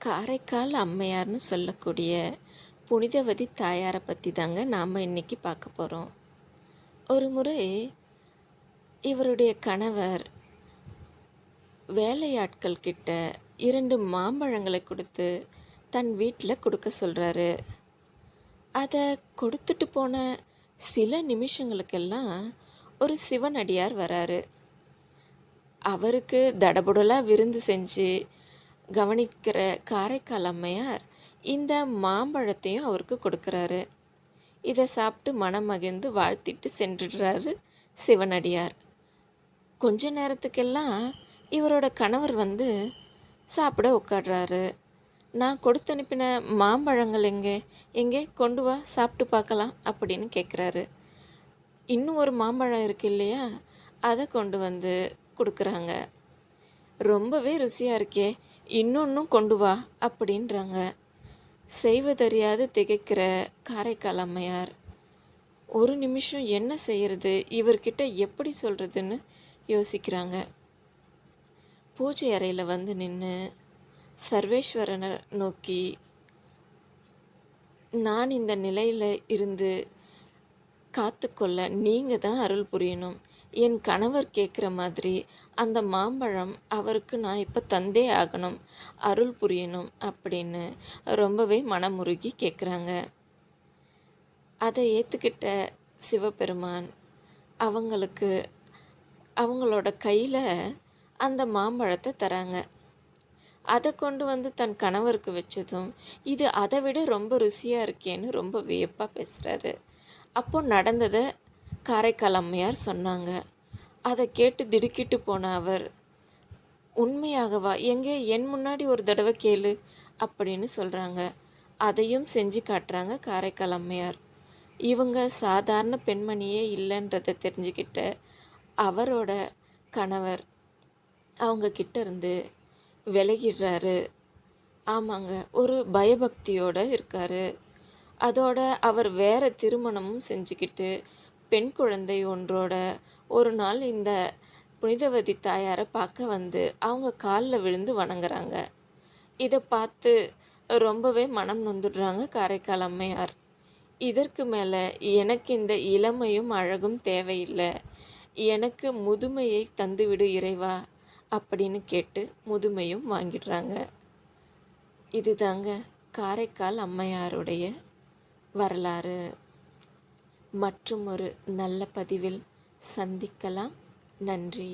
காரைக்கால் அம்மையார்னு சொல்லக்கூடிய புனிதவதி தாயாரை பற்றி தாங்க நாம் இன்றைக்கி பார்க்க போகிறோம். ஒரு முறை இவருடைய கணவர் வேலையாட்கள் கிட்ட 2 மாம்பழங்களை கொடுத்து தன் வீட்டில் கொடுக்க சொல்கிறாரு. அதை கொடுத்துட்டு போன சில நிமிஷங்களுக்கெல்லாம் ஒரு சிவனடியார் வராரு. அவருக்கு தடபுடலாக விருந்து செஞ்சு கவனிக்கிற காரைக்கால் அம்மையார் இந்த மாம்பழத்தையும் அவருக்கு கொடுக்குறாரு. இதை சாப்பிட்டு மனம் மகிழ்ந்து வாழ்த்திட்டு சென்றுடுறாரு சிவனடியார். கொஞ்ச நேரத்துக்கெல்லாம் இவரோட கணவர் வந்து சாப்பிட உட்காடுறாரு. நான் கொடுத்து அனுப்பின மாம்பழங்கள் எங்கே கொண்டு வா, சாப்பிட்டு பார்க்கலாம் அப்படின்னு கேட்குறாரு. இன்னும் ஒரு மாம்பழம் இருக்கு இல்லையா, அதை கொண்டு வந்து கொடுக்குறாங்க. ரொம்பவே ருசியாக இருக்கே, இன்னொன்றும் கொண்டு வா அப்படின்றாங்க. செய்வதறியாது திகைக்கிற காரைக்கால் அம்மையார் ஒரு நிமிஷம் என்ன செய்கிறது, இவர்கிட்ட எப்படி சொல்கிறதுன்னு யோசிக்கிறாங்க. பூஜை அறையில் வந்து நின்று சர்வேஸ்வரனை நோக்கி, நான் இந்த நிலையில் இருந்து காத்துக்கொள்ள நீங்கள் தான் அருள் புரியணும். என் கணவர் கேட்குற மாதிரி அந்த மாம்பழம் அவருக்கு நான் இப்போ தந்தே ஆகணும், அருள் புரியணும் அப்படின்னு ரொம்பவே மனமுருகி கேட்குறாங்க. அதை ஏற்றுக்கிட்ட சிவபெருமான் அவங்களோட கையில் அந்த மாம்பழத்தை தராங்க. அதை கொண்டு வந்து தன் கணவருக்கு வச்சதும், இது அதை விட ரொம்ப ருசியாக இருக்கேன்னு ரொம்ப வியப்பாக பேசுகிறாரு. அப்போ நடந்ததை காரைக்கால் அம்மையார் சொன்னாங்க. அதை கேட்டு திடுக்கிட்டு போன அவர், உண்மையாகவா, என் முன்னாடி ஒரு தடவை கேளு அப்படின்னு சொல்கிறாங்க. அதையும் செஞ்சு காட்டுறாங்க காரைக்கால் அம்மையார். இவங்க சாதாரண பெண்மணியே இல்லைன்றதை தெரிஞ்சுக்கிட்ட அவரோட கணவர் அவங்க கிட்ட இருந்து விலகிடுறாரு. ஆமாங்க, ஒரு பயபக்தியோடு இருக்கார். அதோட அவர் வேற திருமணமும் செஞ்சுக்கிட்டு பெண் குழந்தை ஒன்றோட ஒரு நாள் இந்த புனிதவதி தாயாரை பார்க்க வந்து அவங்க காலில் விழுந்து வணங்குறாங்க. இதை பார்த்து ரொம்பவே மனம் நொந்துடுறாங்க காரைக்கால் அம்மையார். இதற்கு மேலே எனக்கு இந்த இளமையும் அழகும் தேவையில்லை, எனக்கு முதுமையை தந்துவிடு இறைவா அப்படின்னு கேட்டு முதுமையும் வாங்கிடுறாங்க. இதுதாங்க காரைக்கால் அம்மையாருடைய வரலாறு. மற்றும் ஒரு நல்ல பதிவில் சந்திக்கலாம். நன்றி.